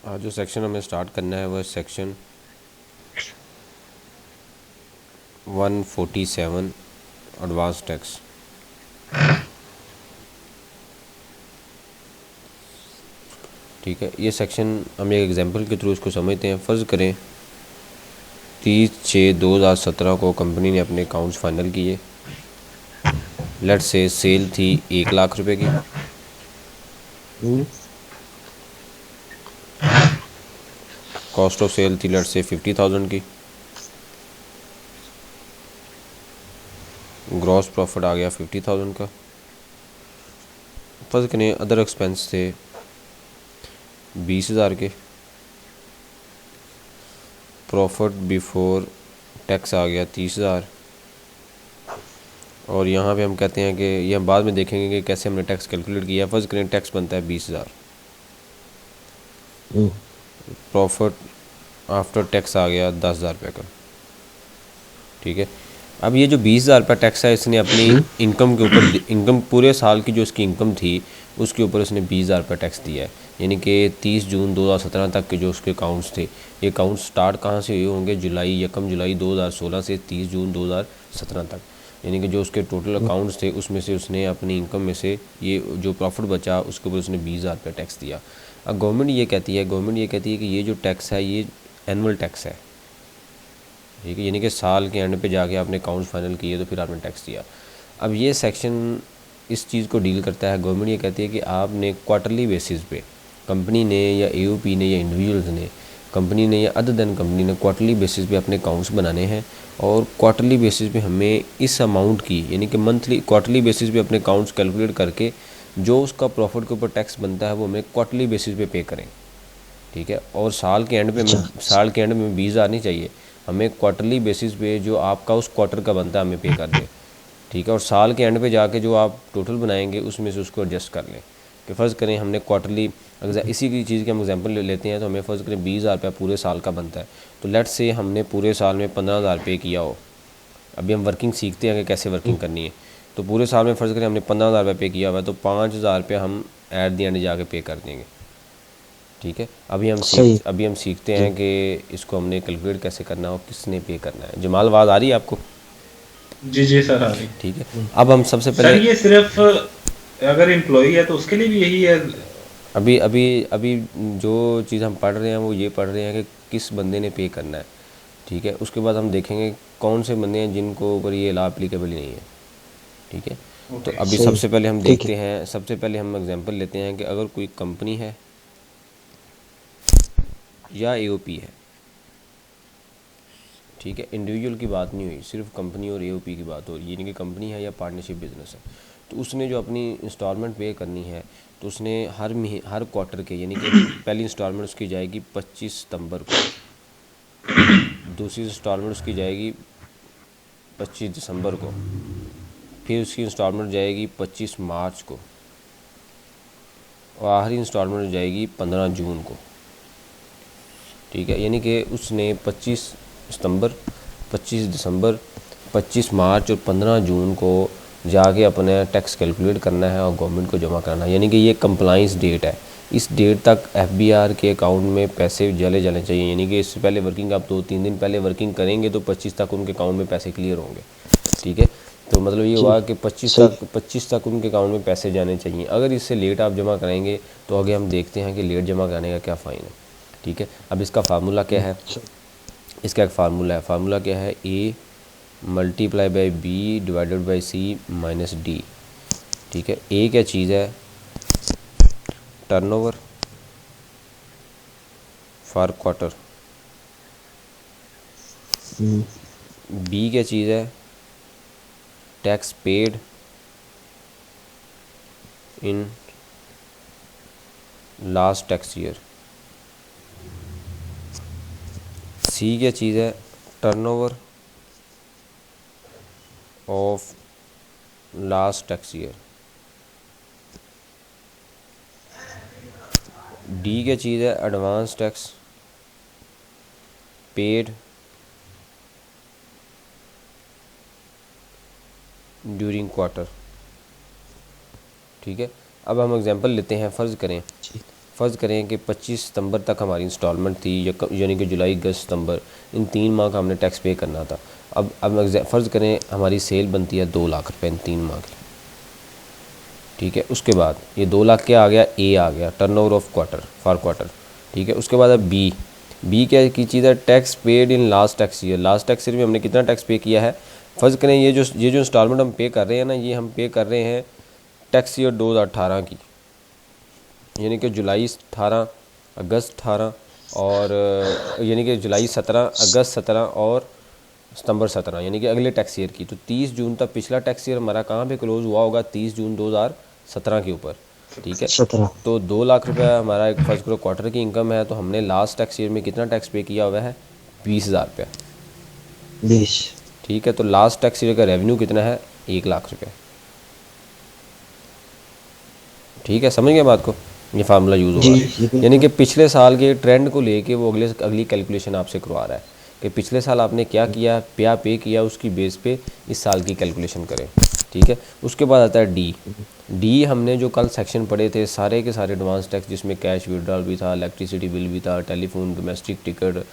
आज जो सेक्शन हमें स्टार्ट करना है वह सेक्शन 147 एडवांस टैक्स। ठीक है, ये सेक्शन हम एक एग्जांपल के थ्रू इसको समझते हैं। फ़र्ज़ करें 30/6/2017 को कंपनी ने अपने अकाउंट्स फाइनल किए। लेट से सेल थी 1 लाख रुपए की, कॉस्ट ऑफ सेल थी लेट से 50,000 की, ग्रॉस प्रॉफिट आ गया 50,000 का। फ़र्ज़ करें अदर एक्सपेंस थे 20,000 के, प्रॉफिट बिफोर टैक्स आ गया 30,000। और यहाँ पे हम कहते हैं कि ये हम बाद में देखेंगे कि कैसे हमने टैक्स कैलकुलेट किया। फ़र्ज़ करें टैक्स बनता है 20,000, प्रॉफिट आफ्टर टैक्स आ गया 10,000 रुपये का। ठीक है, अब ये जो 20,000 रुपये टैक्स है इसने अपनी इनकम के ऊपर, इनकम पूरे साल की जो इसकी इनकम थी उसके ऊपर इसने 20,000 रुपये टैक्स दिया है। यानी कि 30 जून 2017 तक के जो उसके अकाउंट्स थे, ये अकाउंट स्टार्ट कहाँ से हुए होंगे? 1 जुलाई 2016 से 30 जून 2017 तक। यानी कि जो उसके टोटल अकाउंट्स थे उसमें से उसने अपनी इनकम में से ये जो प्रॉफिट बचा उसके ऊपर उसने 20,000 रुपये टैक्स दिया। अब गवर्नमेंट ये कहती है कि ये जो टैक्स है ये एनुअल टैक्स है। ठीक है, यानी कि साल के एंड पे जाके आपने अकाउंट्स फाइनल किए तो फिर आपने टैक्स दिया। अब ये सेक्शन इस चीज़ को डील करता है। गवर्नमेंट ये कहती है कि आपने क्वार्टरली बेसिस पे, कंपनी ने या एओपी ने या इंडिविजुअल्स ने, कंपनी ने या अदर देन कंपनी ने क्वार्टरली बेसिस पे अपने अकाउंट्स बनाने हैं। और क्वार्टरली बेसिस पे हमें इस अमाउंट की, यानी कि मंथली क्वार्टरली बेसिस पे अपने अकाउंट्स कैलकुलेट करके जो उसका प्रॉफिट के ऊपर टैक्स बनता है वो हमें क्वार्टरली बेसिस पे करें। ठीक है, और साल के एंड पे अच्छा। हमें, साल के एंड में 20,000 नहीं चाहिए, हमें क्वार्टरली बेसिस पे जो आपका उस क्वार्टर का बनता है हमें पे कर दें। ठीक है, और साल के एंड पे जाके जो आप टोटल बनाएंगे उसमें से उसको एडजस्ट कर लें। कि फ़र्ज़ करें हमने क्वार्टरली, इसी की चीज़ के हम एग्जांपल ले लेते हैं, तो हमें फ़र्ज़ करें 20,000 रुपया पूरे साल का बनता है। तो लेट्स से हमने पूरे साल में 15,000 पे किया हो। अभी हम वर्किंग सीखते हैं कि कैसे वर्किंग करनी है। तो पूरे साल में फ़र्ज़ करें हमने 15,000 रुपये पे किया हुआ है, तो 5,000 रुपया हम एट दी एंड जाके पे कर देंगे। ठीक है, सही। अभी हम सीखते जी हैं कि इसको हमने कैलकुलेट कैसे करना है और किसने पे करना है। जमाल, आवाज़ आ रही है आपको? जी, जी सर, आ रही। ठीक है, अब हम सबसे सर पहले, ये सिर्फ़ अगर एम्प्लॉयी है तो उसके लिए भी यही है? अभी अभी अभी जो चीज़ हम पढ़ रहे हैं वो ये पढ़ रहे हैं कि किस बंदे ने पे करना है। ठीक है, उसके बाद हम देखेंगे कौन से बंदे हैं जिनको ऊपर ये लॉ एप्लीकेबल ही नहीं है। ठीक है, तो ओके। अभी सही। सबसे पहले हम ठीक है। देखते हैं, सबसे पहले हम एग्जांपल लेते हैं कि अगर कोई कंपनी है या एओपी है। ठीक है, इंडिविजुअल की बात नहीं हुई, सिर्फ कंपनी और एओपी की बात हो रही है, यानी कि कंपनी है या पार्टनरशिप बिजनेस है। तो उसने जो अपनी इंस्टॉलमेंट पे करनी है तो उसने हर क्वार्टर के, यानी कि पहली इंस्टॉलमेंट उसकी जाएगी 25 सितंबर को, दूसरी इंस्टॉलमेंट उसकी जाएगी 25 दिसंबर को, फिर उसकी इंस्टॉलमेंट जाएगी 25 मार्च को, और आखिरी इंस्टॉलमेंट जाएगी 15 जून को। ठीक है, यानी कि उसने 25 सितंबर, 25 दिसंबर, 25 मार्च और 15 जून को जाके अपने टैक्स कैलकुलेट करना है और गवर्नमेंट को जमा कराना है। यानी कि ये कंप्लाइंस डेट है। इस डेट तक एफबीआर के अकाउंट में पैसे जले जाने चाहिए। यानी कि इससे पहले वर्किंग, आप 2-3 दिन पहले वर्किंग करेंगे तो 25 तक उनके अकाउंट में पैसे क्लियर होंगे। ठीक है, तो मतलब ये जी हुआ कि 25 सही। तक 25 तक उनके अकाउंट में पैसे जाने चाहिए। अगर इससे लेट आप जमा कराएंगे तो आगे हम देखते हैं कि लेट जमा कराने का क्या फ़ाइन है। ठीक है, अब इसका फार्मूला क्या है? सही। इसका एक फार्मूला है। फार्मूला क्या है? A multiply by B divided by C minus D. ठीक है, ए क्या चीज़ है? Turnover for quarter. बी क्या चीज़ है? Tax paid in last tax year. C क्या चीज़ है? Turnover of last tax year. D क्या चीज़ है? Advance tax paid during quarter. ठीक है, अब हम एग्जांपल लेते हैं। फ़र्ज़ करें फ़र्ज़ करें कि 25 सितंबर तक हमारी इंस्टॉलमेंट थी, यानी कि जुलाई, अगस्त, सितंबर, इन 3 माह का हमने टैक्स पे करना था। अब फ़र्ज़ करें हमारी सेल बनती है 2 लाख रुपए इन 3 माह की, ठीक है। उसके बाद ये 2 लाख क्या आ गया, ए आ गया, turnover of quarter for quarter, ठीक है। उसके बाद अब बी क्या की चीज़ है, tax paid in last tax year. Last tax year में हमने कितना टैक्स पे किया है। फ़र्ज़ करें ये जो इंस्टॉलमेंट हम पे कर रहे हैं ना, ये हम पे कर रहे हैं टैक्स ईयर 2018 की, यानी कि जुलाई 18, अगस्त 18 और यानी कि जुलाई 17, अगस्त 17 और सितंबर 17, यानी कि अगले टैक्स ईयर की। तो 30 जून तक पिछला टैक्स ईयर हमारा कहाँ पे क्लोज़ हुआ होगा, 30 जून 2017 के ऊपर, ठीक है। 17। तो 2 लाख रुपया हमारा एक फर्स्ट क्वार्टर की इनकम है, तो हमने लास्ट टैक्स ईयर में कितना टैक्स पे किया हुआ है, 20,000 रुपया, 20। ठीक है। तो लास्ट टैक्स ईयर का रेवेन्यू कितना है, 1 लाख रुपये, ठीक है। समझ गए बात को, ये फार्मूला यूज़ जी होगा। जी बिल्कुल। यानी कि पिछले साल के ट्रेंड को लेके वो अगली कैलकुलेशन आपसे करवा रहा है कि पिछले साल आपने क्या किया, क्या पे किया, उसकी बेस पे इस साल की कैलकुलेशन करें, ठीक है। उसके बाद आता है डी हमने जो कल सेक्शन पढ़े थे सारे के सारे एडवांस टैक्स, जिसमें कैश विड्रॉल भी था, इलेक्ट्रिसिटी बिल भी था, टेलीफोन, डोमेस्टिक टिकट,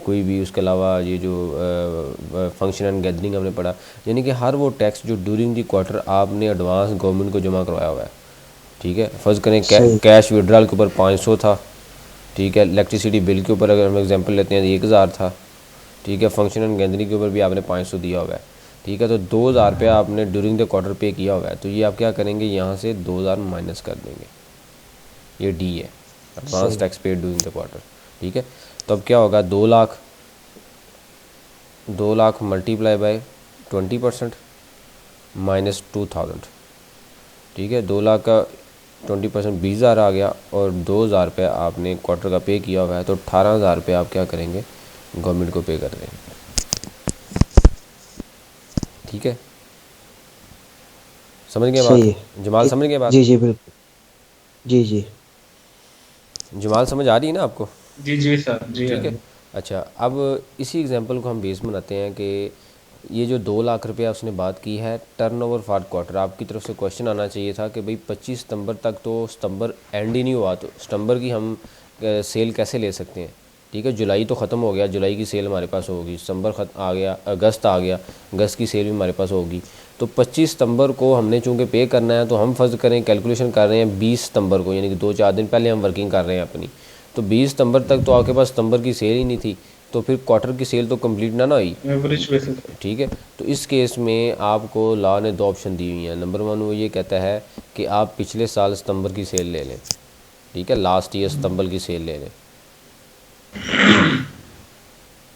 कोई भी, उसके अलावा ये जो फंक्शन एंड गैदरिंग हमने पढ़ा, यानी कि हर वो टैक्स जो ड्यूरिंग दी क्वार्टर आपने एडवांस गवर्नमेंट को जमा करवाया हुआ है, ठीक है। फ़र्ज़ करें कैश विड्रॉल के ऊपर 500 था, ठीक है। इलेक्ट्रिसिटी बिल के ऊपर अगर हम एग्जांपल लेते हैं तो 1000 था, ठीक है। फंक्शन एंड गैदरिंग के ऊपर भी आपने 500 दिया हुआ है, ठीक है। तो 2000 रुपया आपने ड्यूरिंग द क्वार्टर पे किया हुआ है, तो ये आप क्या करेंगे, यहाँ से 2000 माइनस कर देंगे, ये डी है, advance tax paid during the quarter, ठीक है। तो अब क्या होगा, 2 लाख मल्टीप्लाई बाय 20% माइनस 2000, ठीक है। 2 लाख का 20% 20,000 आ गया, और 2,000 रुपये आपने क्वार्टर का पे किया हुआ है, तो 18,000 रुपये आप क्या करेंगे, गवर्नमेंट को पे कर देंगे, ठीक है। समझ गए सही बात, है। जमाल, समझ गए बात, जी जी बिल्कुल। जी जी। जमाल समझ आ रही है ना आपको, जी जी सर, जी ठीक है। आगे। अच्छा, अब इसी एग्जांपल को हम बेस बनाते हैं कि ये जो 2 लाख रुपया उसने बात की है टर्नओवर फॉर क्वार्टर, आपकी तरफ से क्वेश्चन आना चाहिए था कि भाई 25 सितंबर तक तो सितंबर एंड ही नहीं हुआ, तो सितंबर की हम सेल कैसे ले सकते हैं, ठीक है। जुलाई तो ख़त्म हो गया, जुलाई की सेल हमारे पास होगी, सितंबर आ गया, अगस्त आ गया, अगस्त की सेल भी हमारे पास होगी। तो 25 सितंबर को हमने चूँकि पे करना है, तो हम फ़र्ज़ करें कैलकुलेशन कर रहे हैं 20 सितंबर को, यानी कि 2-4 दिन पहले हम वर्किंग कर रहे हैं अपनी। तो 20 सितंबर तक तो आपके पास सितंबर की सेल ही नहीं थी, तो फिर क्वार्टर की सेल तो कंप्लीट ना हुई, एवरेज बेसिस। ठीक है। तो इस केस में आपको लॉ ने 2 ऑप्शन दी हुई हैं। नंबर 1 वो ये कहता है कि आप पिछले साल सितंबर की सेल ले लें, ठीक है, लास्ट ईयर सितंबर की सेल ले लें,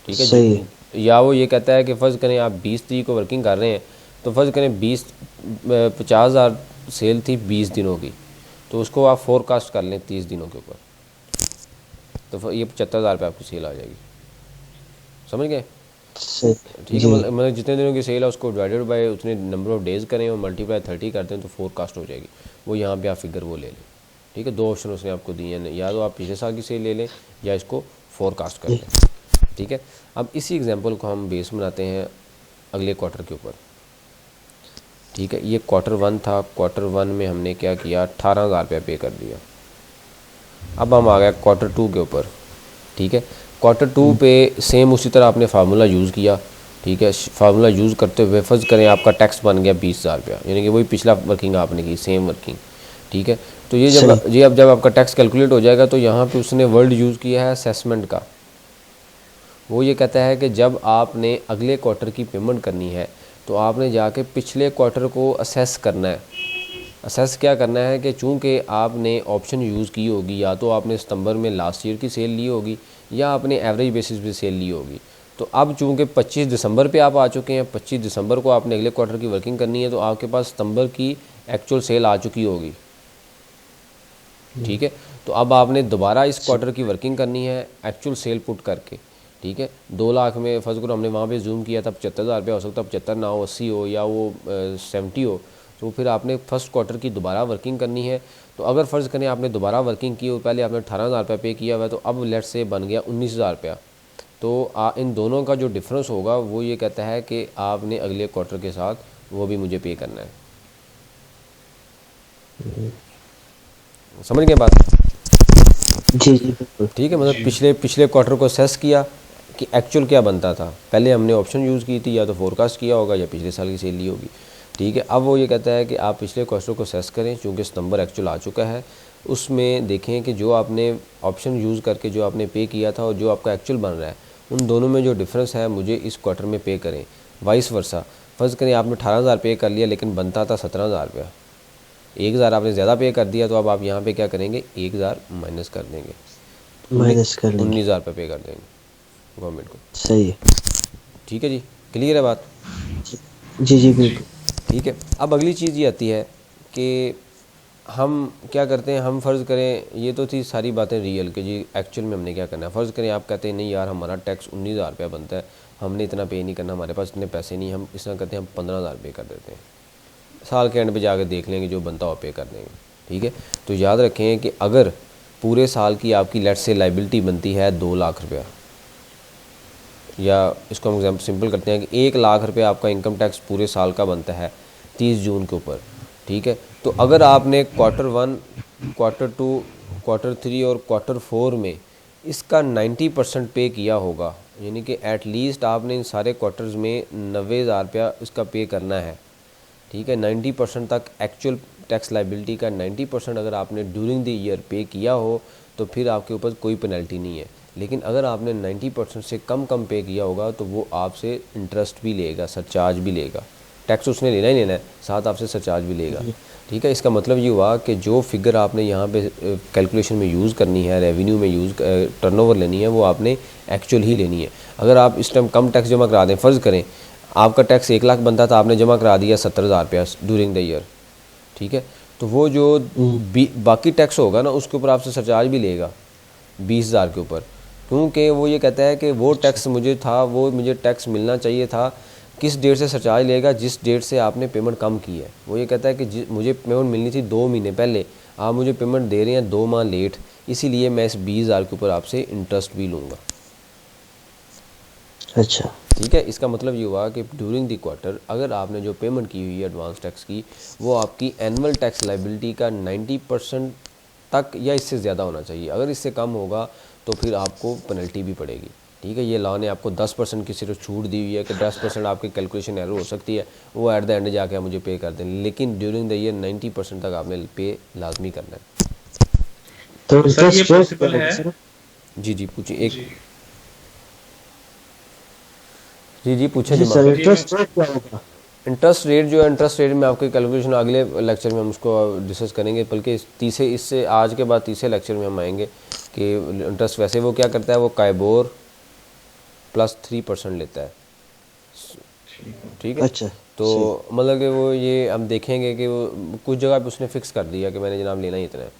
ठीक है सही है। जी। या वो ये कहता है कि फ़र्ज़ करें आप 20 तारीख को वर्किंग कर रहे हैं, तो फ़र्ज़ करें 50,000 सेल थी 20 दिनों की, तो उसको आप फोरकास्ट कर लें 30 दिनों के ऊपर, तो ये 75,000 रुपये आपकी सेल आ जाएगी, समझ गए, सही। ठीक है। जी मतलब जितने दिनों की सेल है उसको डिवाइडेड बाय उतने नंबर ऑफ डेज़ करें और मल्टीप्लाई 30 करते हैं, तो फोरकास्ट हो जाएगी। वो यहाँ पे आप फिगर वो ले लें, ठीक है। 2 ऑप्शन उसने आपको दिए हैं, या तो आप पिछले साल की सेल ले लें या इसको फोरकास्ट कर लें, ठीक है। अब इसी एग्जांपल को हम बेस बनाते हैं अगले क्वार्टर के ऊपर, ठीक है। ये क्वार्टर 1 था, क्वार्टर 1 में हमने क्या किया, 18,000 रुपया पे कर दिया। अब हम आ गए क्वार्टर 2 के ऊपर, ठीक है। क्वार्टर 2 पे सेम उसी तरह आपने फार्मूला यूज़ किया, ठीक है। फार्मूला यूज़ करते हुए फ़र्ज़ करें आपका टैक्स बन गया 20,000 रुपया, यानी कि वही पिछला वर्किंग आपने की, सेम वर्किंग, ठीक है। तो ये जब आपका टैक्स कैलकुलेट हो जाएगा, तो यहाँ पे उसने वर्ड यूज़ किया है असेसमेंट का। वो ये कहता है कि जब आपने अगले क्वार्टर की पेमेंट करनी है, तो आपने जाके पिछले क्वार्टर को असेस करना है। असेस क्या करना है कि चूँकि आपने ऑप्शन यूज़ की होगी, या तो आपने सितंबर में लास्ट ईयर की सेल ली होगी, या आपने एवरेज बेसिस पे सेल ली होगी। तो अब चूँकि 25 दिसंबर पे आप आ चुके हैं, 25 दिसंबर को आपने अगले क्वार्टर की वर्किंग करनी है, तो आपके पास सितंबर की एक्चुअल सेल आ चुकी होगी, ठीक है। तो अब आपने दोबारा इस क्वार्टर की वर्किंग करनी है एक्चुअल सेल पुट करके, ठीक है। 2 लाख में फर्ज करो हमने वहाँ पे जूम किया था 75,000 रुपया, हो सकता है 75 ना हो, 80 हो, या वो 70 हो। तो फिर आपने फर्स्ट क्वार्टर की दोबारा वर्किंग करनी है। तो अगर फ़र्ज़ करें आपने दोबारा वर्किंग की हो, पहले आपने 18,000 रुपया पे किया हुआ है, तो अब लेट से बन गया 19,000 रुपया। तो इन दोनों का जो डिफरेंस होगा वो ये कहता है कि आपने अगले क्वार्टर के साथ वो भी मुझे पे करना है। समझ गए बात? जी जी बिल्कुल। ठीक है, मतलब जी। पिछले पिछले क्वार्टर को असेस किया कि एक्चुअल क्या बनता था। पहले हमने ऑप्शन यूज़ की थी, या तो फोरकास्ट किया होगा या पिछले साल की सेल ली होगी। ठीक है, अब वो ये कहता है कि आप पिछले क्वार्टर को असेस करें, चूँकि इस नंबर एक्चुअल आ चुका है, उसमें देखें कि जो आपने ऑप्शन यूज़ करके जो आपने पे किया था और जो आपका एक्चुअल बन रहा है, उन दोनों में जो डिफरेंस है मुझे इस क्वार्टर में पे करें। वाइस वर्सा, फ़र्ज़ करें आपने 18,000 पे कर लिया लेकिन बनता था 17,000 रुपया, 1,000 आपने ज़्यादा पे कर दिया, तो अब आप यहाँ पे क्या करेंगे, 1,000 माइनस कर देंगे, माइनस कर लेंगे। 19,000 रुपये पे कर देंगे गवर्नमेंट को। सही है। ठीक है जी, क्लियर है बात। जी जी बिल्कुल। ठीक है, अब अगली चीज़ ये आती है कि हम क्या करते हैं, हम फ़र्ज़ करें, ये तो थी सारी बातें रियल कि जी एक्चुअल में हमने क्या करना है। फ़र्ज़ करें आप कहते हैं नहीं यार हमारा टैक्स 19,000 रुपया बनता है, हमने इतना पे नहीं करना, हमारे पास इतने पैसे नहीं, हम इस तरह करते हैं, हम 15,000 पे कर देते हैं, साल के एंड पे जाकर देख लेंगे, जो बनता हो पे कर देंगे। ठीक है, तो याद रखें कि अगर पूरे साल की आपकी लेट्स से लाइबिलिटी बनती है 2 लाख रुपया, या इसको हम एग्जाम्पल सिंपल करते हैं कि 1 लाख रुपये आपका इनकम टैक्स पूरे साल का बनता है 30 जून के ऊपर। ठीक है, तो अगर आपने क्वार्टर 1, क्वार्टर 2, क्वार्टर 3 और क्वार्टर 4 में इसका 90% पे किया होगा, यानी कि एटलीस्ट आपने इन सारे क्वार्टर्स में 90,000 रुपया इसका पे करना है। ठीक है, 90% तक एक्चुअल टैक्स लाइबिलिटी का 90% अगर आपने ड्यूरिंग द ईयर पे किया हो तो फिर आपके ऊपर कोई पेनल्टी नहीं है। लेकिन अगर आपने 90% से कम पे किया होगा तो वो आपसे इंटरेस्ट भी लेगा, सरचार्ज भी लेगा। टैक्स उसने लेना ही लेना है, साथ आपसे सरचार्ज भी लेगा। ठीक है, इसका मतलब ये हुआ कि जो फिगर आपने यहाँ पे कैलकुलेशन में यूज़ करनी है, रेवेन्यू में यूज़ टर्नओवर लेनी है, वो आपने एक्चुअल ही लेनी है। अगर आप इस टाइम कम टैक्स जमा करा दें, फ़र्ज़ करें आपका टैक्स 1 लाख बनता था, आपने जमा करा दिया 70,000 रुपया ड्यूरिंग द ईयर। ठीक है, तो वो जो बाकी टैक्स होगा ना उसके ऊपर आपसे सरचार्ज भी लेगा 20,000 के ऊपर, क्योंकि वो ये कहता है कि वो टैक्स मुझे था, वो मुझे टैक्स मिलना चाहिए था। किस डेट से सरचार्ज लेगा, जिस डेट से आपने पेमेंट कम की है। वो ये कहता है कि मुझे पेमेंट मिलनी थी 2 महीने पहले, आप मुझे पेमेंट दे रहे हैं 2 माह लेट, इसीलिए मैं इस 20,000 के ऊपर आपसे इंटरेस्ट भी लूँगा। अच्छा। ठीक है, इसका मतलब ये हुआ कि ड्यूरिंग द क्वार्टर अगर आपने जो पेमेंट की हुई है एडवांस टैक्स की, वो आपकी एनुअल टैक्स लाइबिलिटी का 90% तक या इससे ज़्यादा होना चाहिए। अगर इससे कम होगा तो फिर आपको पेनल्टी भी पड़ेगी। ठीक है, ये लॉ ने आपको 10% की सिर्फ छूट दी हुई है कि 10% आपकी कैलकुलेशन एरर हो सकती है, वो एट द एंड जाके आप मुझे पे कर दें, लेकिन ड्यूरिंग द ईयर 90% तक आपने पे लाजमी करना है। तो सर ये इंटरेस्ट रेट क्या पॉसिबल होगा है? सर? जी जी पूछिए एक। जी जी पूछे जी दिमाग। सर, सर ये मैं इंटरेस्ट रेट क्या होगा? इंटरेस्ट रेट जो है, इंटरेस्ट रेट में आपकी कैलकुलेशन अगले लेक्चर में हम उसको डिस्कस करेंगे, बल्कि तीसरे इससे आज के बाद तीसरे लेक्चर में हम आएंगे कि इंटरेस्ट वैसे वो क्या करता है, वो काइबोर प्लस 3% लेता है। ठीक है। ठीक है, अच्छा। तो सही। मतलब कि वो ये हम देखेंगे कि वो कुछ जगह पे उसने फिक्स कर दिया कि मैंने जनाब लेना ही इतना है।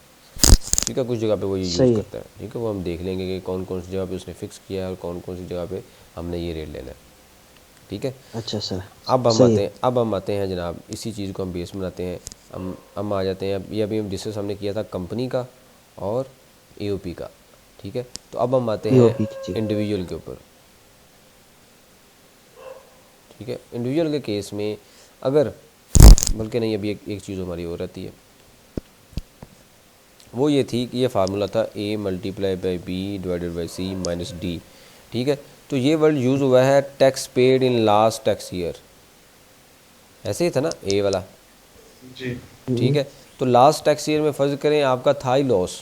ठीक है, कुछ जगह पे वो ये यूज़ सही है। करता है। ठीक है, वो हम देख लेंगे कि कौन कौन सी जगह पे उसने फिक्स किया है और कौन कौन सी जगह पे हमने ये रेट लेना है। ठीक है, अच्छा सर। सही है। अब हम आते हैं जनाब, इसी चीज़ को हम बेस बनाते हैं। हम आ जाते हैं, ये अभी हम डिस्कस हमने किया था कंपनी का और एओपी का। ठीक है, तो अब हम आते हैं ईओपी जी। इंडिविजुअल के ऊपर। ठीक है, इंडिविजुअल के केस में अगर, बल्कि नहीं, अभी एक चीज़ हमारी और रहती है, वो ये थी कि ये फार्मूला था a multiply by B divided by C minus D. ठीक है, तो ये वर्ड यूज़ हुआ है tax paid in last tax year, ऐसे ही था ना ए वाला। जी ठीक है, तो लास्ट टैक्स ईयर में फ़र्ज़ करें आपका था ही लॉस।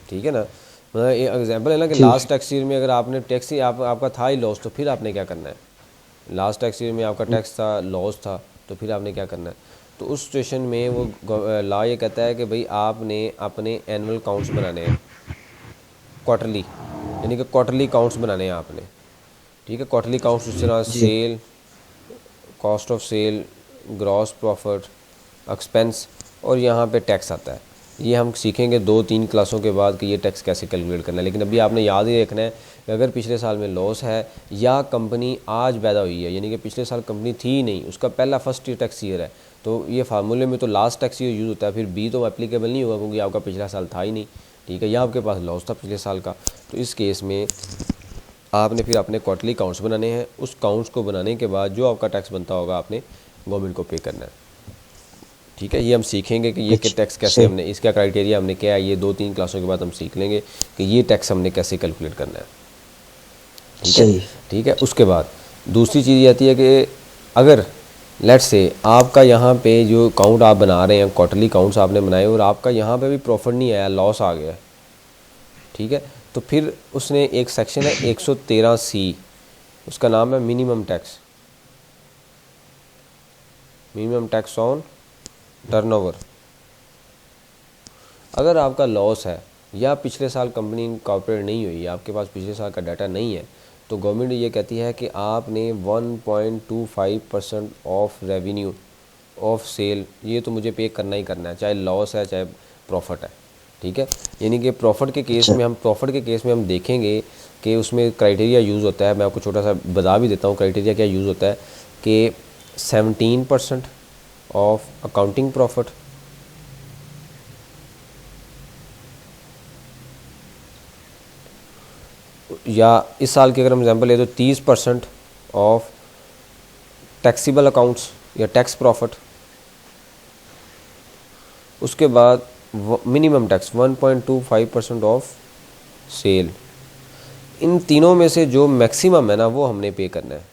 ठीक है ना, मतलब ये एग्जांपल है ना कि ठीक। लास्ट टैक्स ईयर में अगर आपने टैक्स ही आपका था ही लॉस, तो फिर आपने क्या करना है। लास्ट टैक्स ईयर में आपका टैक्स था, लॉस था, तो फिर आपने क्या करना है। तो उस सिचुएशन में वो लॉ ये कहता है कि भाई आपने अपने एनुअल काउंट्स बनाने हैं क्वार्टरली, यानी कि क्वार्टरली काउंट्स बनाने हैं आपने। ठीक है, क्वार्टरली काउंट्स इस तरह जी। Sale, cost of sale, gross profit, expense, और यहाँ पे टैक्स आता है। ये हम सीखेंगे 2-3 क्लासों के बाद कि ये टैक्स कैसे कैलकुलेट करना है। लेकिन अभी आपने याद ही रखना है कि अगर पिछले साल में लॉस है या कंपनी आज पैदा हुई है, यानी कि पिछले साल कंपनी थी ही नहीं, उसका पहला फर्स्ट ईयर टैक्स ईयर है, तो ये फार्मूले में तो लास्ट टैक्स ईयर यूज़ होता है, फिर बी तो एप्लीकेबल नहीं होगा क्योंकि आपका पिछला साल था ही नहीं। ठीक है, या आपके पास लॉस था पिछले साल का, तो इस केस में आपने फिर अपने क्वार्टरली काउंट्स बनाने हैं। उस काउंट्स को बनाने के बाद जो आपका टैक्स बनता होगा आपने गवर्नमेंट को पे करना है। ठीक ठीक है, ये हम सीखेंगे कि ये अच्छा, टैक्स कैसे सही। हमने, इसका क्राइटेरिया हमने क्या है, ये 2-3 क्लासों के बाद हम सीख लेंगे कि ये टैक्स हमने कैसे कैलकुलेट करना है। ठीक है, सही। ठीक है। उसके बाद दूसरी चीज़ ये आती है कि अगर लेट्स से आपका यहाँ पे जो अकाउंट आप बना रहे हैं, क्वार्टरली अकाउंट्स आपने बनाए और आपका यहाँ पे भी प्रॉफिट नहीं आया, लॉस आ गया, ठीक है, तो फिर उसने एक सेक्शन है 113C, उसका नाम है minimum tax, minimum tax on turnover. अगर आपका लॉस है या पिछले साल कंपनी इनकॉर्पोरेट नहीं हुई, आपके पास पिछले साल का डाटा नहीं है, तो गवर्नमेंट ये कहती है कि आपने 1.25% ऑफ रेवेन्यू ऑफ सेल ये तो मुझे पे करना ही करना है, चाहे लॉस है चाहे प्रॉफिट है। ठीक है, यानी कि प्रॉफिट के केस अच्छा। में हम देखेंगे कि उसमें क्राइटेरिया यूज़ होता है। मैं आपको छोटा सा बता भी देता हूँ क्राइटेरिया क्या यूज़ होता है कि 17% ऑफ अकाउंटिंग प्रॉफिट, या इस साल की अगर हम एग्जांपल ले तो 30% ऑफ टैक्सीबल अकाउंट्स या टैक्स प्रॉफिट। उसके बाद मिनिमम टैक्स 1.25% ऑफ सेल। इन तीनों में से जो मैक्सिमम है ना वो हमने पे करना है,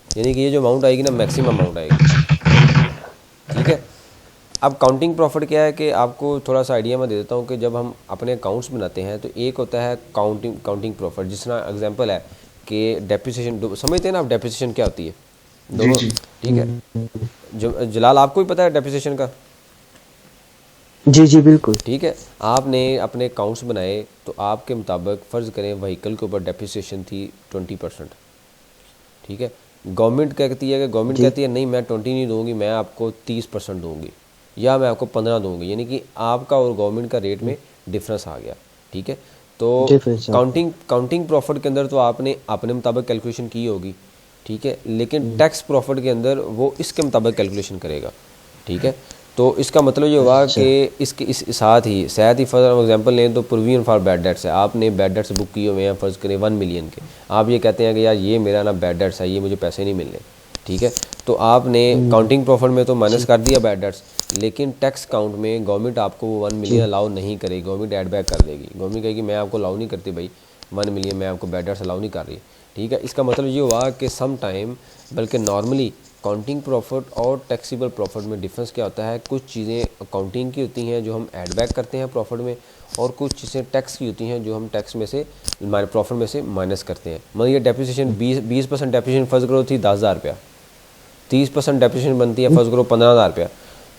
यानी कि ये जो अमाउंट आएगी ना मैक्सिमम अमाउंट आएगी। ठीक है, अब काउंटिंग प्रॉफिट क्या है कि आपको थोड़ा सा आइडिया मैं दे देता हूँ कि जब हम अपने अकाउंट्स बनाते हैं तो एक होता है काउंटिंग प्रॉफिट, जिस तरह एग्जांपल है कि डेप्रिसिएशन, समझते हैं ना आप डेप्रिसिएशन क्या होती है जी दोनों। जी। ठीक है, जो जलाल आपको भी पता है डेप्रिसिएशन का। जी जी बिल्कुल। ठीक है, आपने अपने अकाउंट्स बनाए तो आपके मुताबिक फ़र्ज़ करें व्हीकल के ऊपर डेप्रिसिएशन थी 20%। ठीक है, गवर्नमेंट जी कहती है नहीं मैं 20 नहीं दूंगी, मैं आपको 30% दूंगी या मैं आपको 15 दूंगी, यानी कि आपका और गवर्नमेंट का रेट में डिफरेंस आ गया। ठीक है, तो डिफरेंस आता है। काउंटिंग प्रॉफिट के अंदर तो आपने अपने मुताबिक कैलकुलेशन की होगी। ठीक है, लेकिन टैक्स प्रॉफिट के अंदर वो इसके मुताबिक कैलकुलेशन करेगा। ठीक है, तो इसका मतलब ये हुआ अच्छा। कि इसके इस साथ ही फॉर एग्जांपल लें तो प्रोविजन फॉर बैड डेट्स है, आपने बैड डेट्स बुक किए हुए हैं फ़र्ज़ करें 1 मिलियन के, आप ये कहते हैं कि यार ये मेरा ना बैड डेट्स है, ये मुझे पैसे नहीं मिलने। ठीक है, तो आपने काउंटिंग प्रॉफिट में तो माइनस जी कर दिया बैड डेट्स, लेकिन टैक्स काउंट में गवर्नमेंट आपको वो 1 मिलियन जी। अलाउ नहीं करेगी, गवर्नमेंट एड बैक कर देगी। गवर्नमेंट कहेगी मैं आपको अलाउ नहीं करती भाई 1 मिलियन, मैं आपको बैड डेट्स अलाउ नहीं कर रही। ठीक है, इसका मतलब ये हुआ कि सम टाइम, बल्कि नॉर्मली काउंटिंग प्रॉफिट और टैक्सीबल प्रॉफिट में डिफरेंस क्या होता है, कुछ चीज़ें अकाउंटिंग की होती हैं जो हम ऐड बैक करते हैं प्रॉफिट में, और कुछ चीज़ें टैक्स की होती हैं जो हम टैक्स में से प्रॉफिट में से माइनस करते हैं। मतलब ये डेप्रिसिएशन 20% डेप्रिसिएशन फ़र्ज़ करो थी 10,000 रुपया, 30% डेप्रिसिएशन बनती है फ़र्ज़ करो 15,000 रुपया,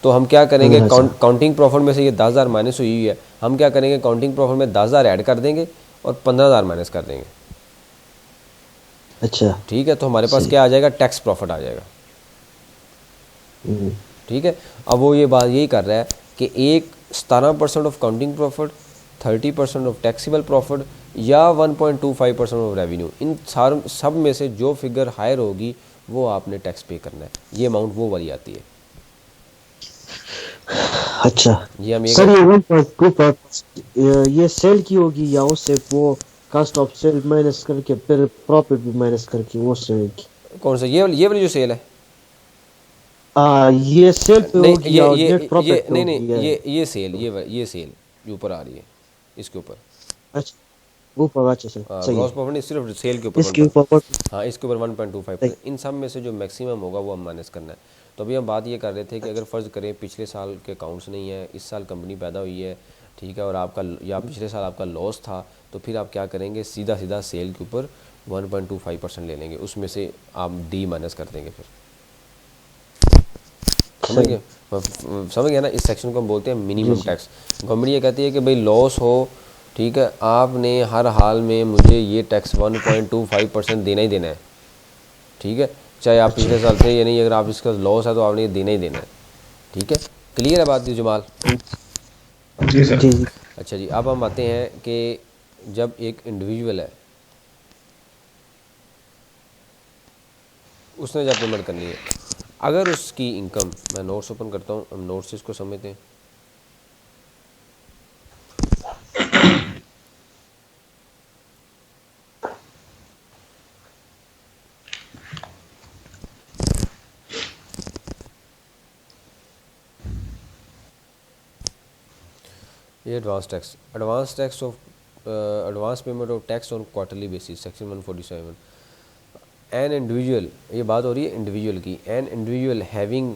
तो हम क्या करेंगे 15,000। काउंटिंग प्रॉफिट में से ये 10,000 माइनस हुई है, हम क्या करेंगे काउंटिंग प्रॉफिट में 10,000 ऐड कर देंगे और 15,000 माइनस कर देंगे। अच्छा। ठीक है, तो हमारे पास सही। क्या आ जाएगा, टैक्स प्रॉफिट आ जाएगा। हम्म, ठीक है, अब वो ये बात यही कर रहा है कि एक 17% of counting profit, 30% of taxable profit या 1.25% ऑफ रेवेन्यू, इन सार सब में से जो फिगर हायर होगी वो आपने टैक्स पे करना है। ये अमाउंट वो वाली आती है। अच्छा। ये हम ये सर ये 1.2 ये सेल की होगी या उससे वो कास्ट ऑफ सेल माइनस करके फिर प्रॉफिट भी माइनस करके वो सेल की। कौन सा, ये वाली जो सेल है? ये सेल पे नहीं, होगी या नेट ये प्रॉफिट पे नहीं नहीं, होगी ये सेल, ये सेल जो ऊपर आ रही है इसके ऊपर। अच्छा ऊपर। अच्छा सर सही ग्रॉस है। प्रॉफिट नहीं, सिर्फ सेल के ऊपर इसके ऊपर हाँ इसके ऊपर सही। 1.25%। इन सब में से जो मैक्सिमम होगा वो हम माइनस करना है। तो अभी हम बात ये कर रहे थे कि अगर फ़र्ज़ करें पिछले साल के अकाउंट्स नहीं है, इस साल कंपनी पैदा हुई है, ठीक है, और आपका या पिछले साल आपका लॉस था, तो फिर आप क्या करेंगे, सीधा सीधा सेल के ऊपर 1.25% ले लेंगे, उसमें से आप डी माइनस कर देंगे। फिर समझ सही। गए? समझ गया ना, इस सेक्शन को हम बोलते हैं जी मिनिमम जी। टैक्स। गवर्नमेंट ये कहती है कि भाई लॉस हो, ठीक है, आपने हर हाल में मुझे ये टैक्स 1.25% देना ही देना है। ठीक है, चाहे आप अच्छा। पिछले साल थे या नहीं, अगर आप इसका लॉस है तो आपने ये देना ही देना है। ठीक है, क्लियर है बात, जमाल? जी सर। जी जी। अच्छा जी, अब हम आते हैं कि जब एक इंडिविजुअल है, उसने जब पेमेंट करनी है, अगर उसकी इनकम, मैं नोट्स ओपन करता हूँ, हम नोट्स इसको समझते हैं। ये advance tax of advance payment of tax on quarterly basis section 147। An individual, ये बात हो रही है इंडिविजुअल की, an individual having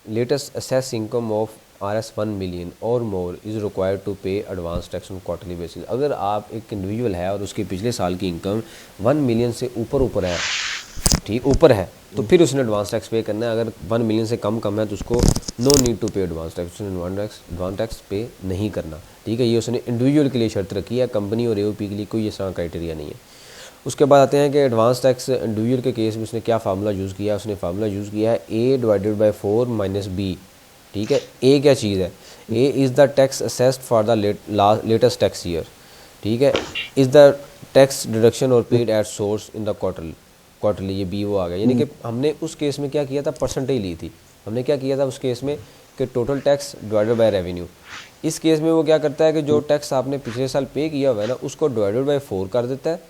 latest assess income of RS 1 million और मोर is required to pay advance tax on quarterly basis. अगर आप एक इंडिविजुअल है और उसकी पिछले साल की इनकम 1 मिलियन से ऊपर है, ठीक ऊपर है, तो फिर उसने एडवांस टैक्स पे करना है। अगर 1 मिलियन से कम है तो उसको no need to pay advance tax, उसने एडवांस टैक्स पे नहीं करना। ठीक है, ये उसने इंडिविजुअल के लिए शर्त रखी है, कंपनी और AOP के लिए कोई ऐसा क्राइटेरिया नहीं है। उसके बाद आते हैं कि एडवांस टैक्स इंडिविजुअल के केस में उसने क्या फार्मूला यूज़ किया। उसने फार्मूला यूज़ किया है A/4 - B। ठीक है, ए क्या चीज़ है? A is the tax assessed for the latest tax year. ठीक है, इज़ द टैक्स डिडक्शन और paid at source in the quarterly, ये बी वो आ गया। यानी कि हमने उस केस में क्या किया था, परसेंटेज ली थी। हमने क्या किया था उस केस में कि total tax divided by revenue. इस केस में वो क्या करता है कि जो टैक्स आपने पिछले साल पे किया हुआ है ना, उसको डिवाइडेड बाय 4 कर देता है।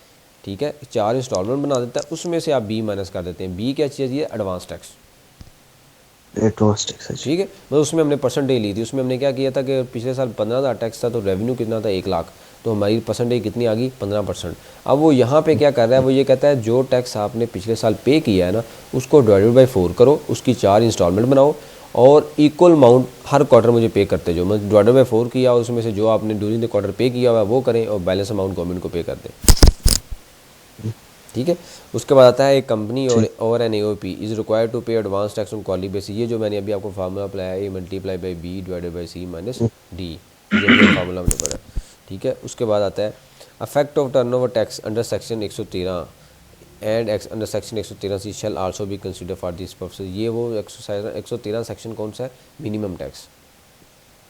ठीक है, 4 इंस्टॉलमेंट बना देता है, उसमें से आप बी माइनस कर देते हैं। बी क्या चीज़ है? Advance tax. Advance tax. ठीक है, मतलब उसमें हमने परसेंटेज ली थी। उसमें हमने क्या किया था कि पिछले साल 15,000 टैक्स था, तो रेवेन्यू कितना था? 1 लाख, तो हमारी परसेंटेज कितनी आ गई? 15%। अब वो यहाँ पे क्या कर रहा है, वो ये कहता है जो टैक्स आपने पिछले साल पे किया है ना, उसको डिवाइडेड बाई 4 करो, उसकी 4 इंस्टॉलमेंट बनाओ और इक्वल अमाउंट हर क्वार्टर मुझे पे करते जो। मतलब डिवाइडेड बाई 4 किया और उसमें से जो आपने ड्यूरिंग द क्वार्टर पे किया हुआ है वो करें और बैलेंस अमाउंट गवर्नमेंट को पे कर दें। ठीक है, उसके बाद आता है एक कंपनी और an AOP is required to pay advance tax on quarterly basis. ये जो मैंने अभी आपको फार्मूला अप्लाई है, A/B divided by C - D, ये फार्मूला हमने पढ़ा। ठीक है, उसके बाद आता है affect of turnover tax under section 113 and under section 113C shall also be consider for this purpose. ये वो एक्सरसाइज 113 सेक्शन कौन सा है? Minimum tax.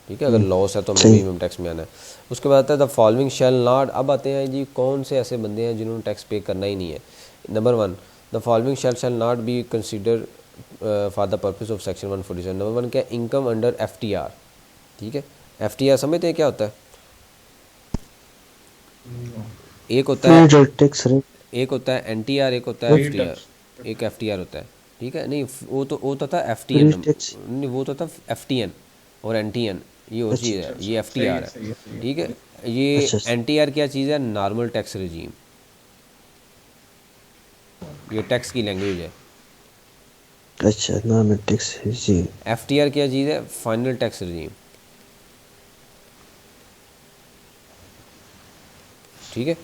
ठीक है, अगर लॉस है तो हमें मिनिमम टैक्स में आना है। उसके बाद आता है द फॉलोइंग शैल नॉट। अब आते हैं जी कौन से ऐसे बंदे हैं जिन्होंने टैक्स पे करना ही नहीं है। Number 1, the following shall not be consider for the purpose of section 147। Number 1 क्या? Income under FTR। ठीक है, FTR समझते हैं क्या होता है? एक होता है टैक्स रेट। एक होता है NTR, एक होता है FTR, एक FTR होता है। ठीक है, नहीं वो तो था FTN, नहीं वो तो था FTN और NTN, ये और चीज़ है, ये FTR है। ठीक है, ये NTR क्या चीज़ है? नॉर्मल टैक्स रजीम, ये टैक्स की लैंग्वेज है। अच्छा, नॉर्मल टैक्स जी। FTR क्या चीज़ है? Final tax रजीम। ठीक है,